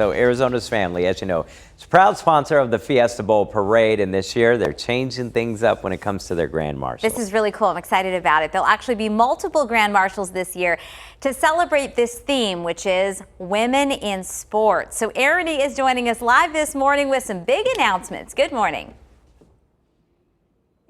So Arizona's family, as you know, is a proud sponsor of the Fiesta Bowl parade, and this year they're changing things up when it comes to their Grand Marshals. This is really cool. I'm excited about it. There'll actually be multiple Grand Marshals this year to celebrate this theme, which is women in sports. So Arity is joining us live this morning with some big announcements. Good morning.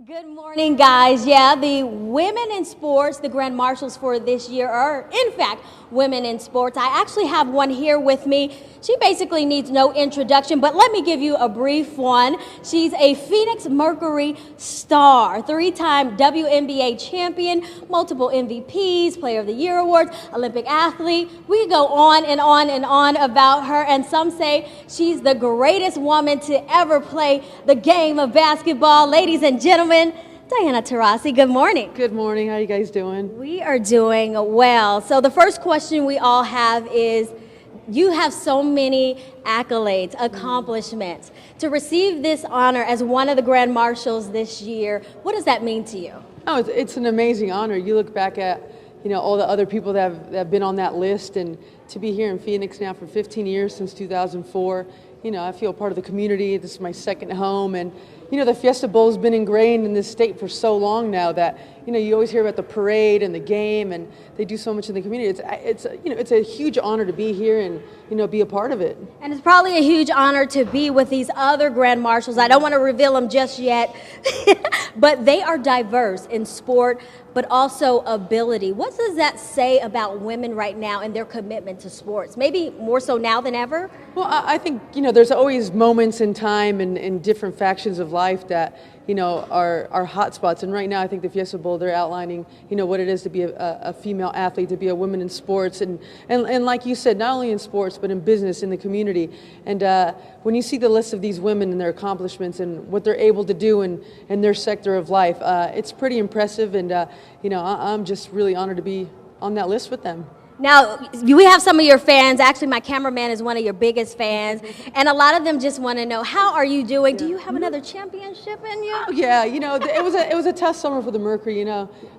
Good morning, guys. Yeah, the women in sports, the Grand Marshals for this year are, in fact, women in sports. I actually have one here with me. She basically needs no introduction, but let me give you a brief one. She's a Phoenix Mercury star, three-time WNBA champion, multiple MVPs, Player of the Year awards, Olympic athlete. We go on and on and on about her, and some say she's the greatest woman to ever play the game of basketball. Ladies and gentlemen, Diana Taurasi, good morning. Good morning. How you guys doing? We are doing well. So the first question we all have is, you have so many accolades, accomplishments. To receive this honor as one of the Grand Marshals this year, what does that mean to you? Oh, it's an amazing honor. You look back at, all the other people that have been on that list, and to be here in Phoenix now for 15 years, since 2004, I feel part of the community. This is my second home, and the Fiesta Bowl has been ingrained in this state for so long now that you always hear about the parade and the game, and they do so much in the community. It's a huge honor to be here and be a part of it. And it's probably a huge honor to be with these other Grand Marshals. I don't want to reveal them just yet, but they are diverse in sport, but also ability. What does that say about women right now and their commitment to sports? Maybe more so now than ever? Well, I think, there's always moments in time and in different factions of life that, are hot spots. And right now, I think the Fiesta Bowl, they're outlining, what it is to be a female athlete, to be a woman in sports. And like you said, not only in sports, but in business, in the community. And when you see the list of these women and their accomplishments and what they're able to do in their sector of life, it's pretty impressive. And, I'm just really honored to be on that list with them. Now, we have some of your fans. Actually, my cameraman is one of your biggest fans. And a lot of them just want to know, how are you doing? Do you have another championship in you? Oh, yeah, it was a tough summer for the Mercury.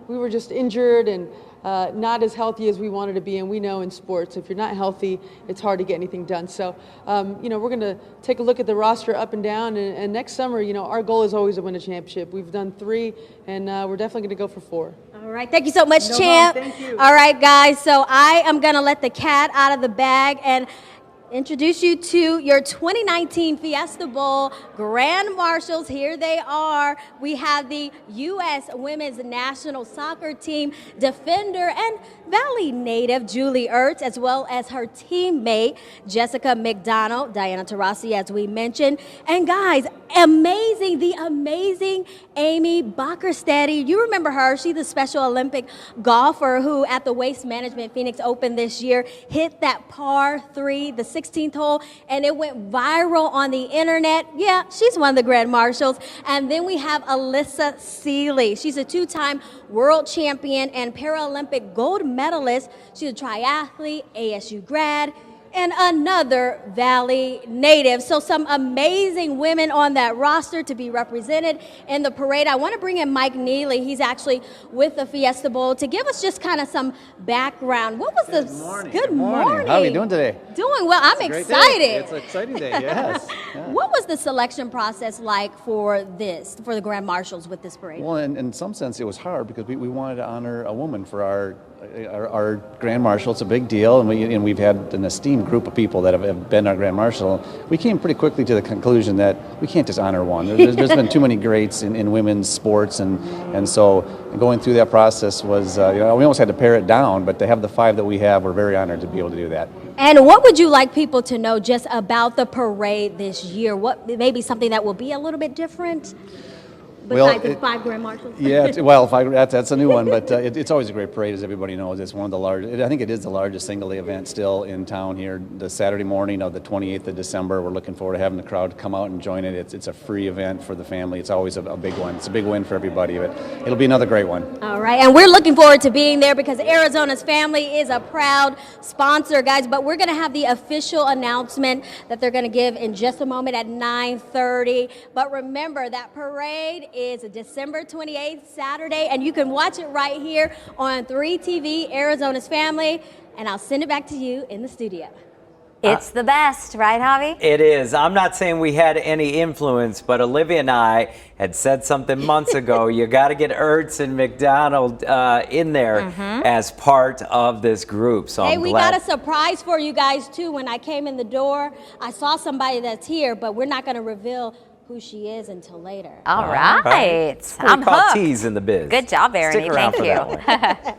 We were just injured and not as healthy as we wanted to be. And we know in sports, if you're not healthy, it's hard to get anything done. So, we're going to take a look at the roster up and down. And next summer, our goal is always to win a championship. We've done 3, and we're definitely going to go for 4. All right, thank you so much, champ. Thank you. All right, guys, so I am going to let the cat out of the bag and introduce you to your 2019 Fiesta Bowl Grand Marshals. Here they are. We have the U.S. Women's National Soccer Team defender and Valley native Julie Ertz, as well as her teammate Jessica McDonald, Diana Taurasi, as we mentioned. And guys, the amazing Amy Bockersteady. You remember her. She's the Special Olympic golfer who at the Waste Management Phoenix Open this year hit that par 3, the 16th hole, and it went viral on the internet. Yeah, she's one of the Grand Marshals. And then we have Alyssa Seeley. She's a 2-time world champion and Paralympic gold medalist. She's a triathlete, ASU grad, and another Valley native. So some amazing women on that roster to be represented in the parade. I want to bring in Mike Neely. He's actually with the Fiesta Bowl to give us just kind of some background. What was Good the... morning. Good morning. How are you doing today? Doing well. I'm excited. It's an exciting day, yes. Yeah. What was the selection process like for the Grand Marshals with this parade? Well, in some sense, it was hard because we wanted to honor a woman for our Grand Marshal. It's a big deal, and we've had an esteemed group of people that have been our Grand Marshal. We came pretty quickly to the conclusion that we can't just honor one. There's been too many greats in women's sports, and so going through that process was, we almost had to pare it down, but to have the 5 that we have, we're very honored to be able to do that. And what would you like people to know just about the parade this year? What maybe something that will be a little bit different? Besides the 5 Grand Marshals? Yeah, that's a new one, but it's always a great parade, as everybody knows. It's one of the largest, I think it is the largest single-day event still in town here. The Saturday morning of the 28th of December, we're looking forward to having the crowd come out and join it. It's a free event for the family. It's always a big one. It's a big win for everybody, but it'll be another great one. All right, and we're looking forward to being there because Arizona's family is a proud sponsor, guys, but we're going to have the official announcement that they're going to give in just a moment at 9:30. But remember, that parade is December 28th, Saturday, and you can watch it right here on 3TV, Arizona's Family, and I'll send it back to you in the studio. It's the best, right, Javi? It is. I'm not saying we had any influence, but Olivia and I had said something months ago. You got to get Ertz and McDonald in there as part of this group. So Hey, I'm we glad. got a surprise for you guys too. When I came in the door, I saw somebody that's here, but we're not going to reveal who she is until later. All right. It's what we I'm call hooked. tease in the biz. Good job, Erin. Stick around Thank for you. that one.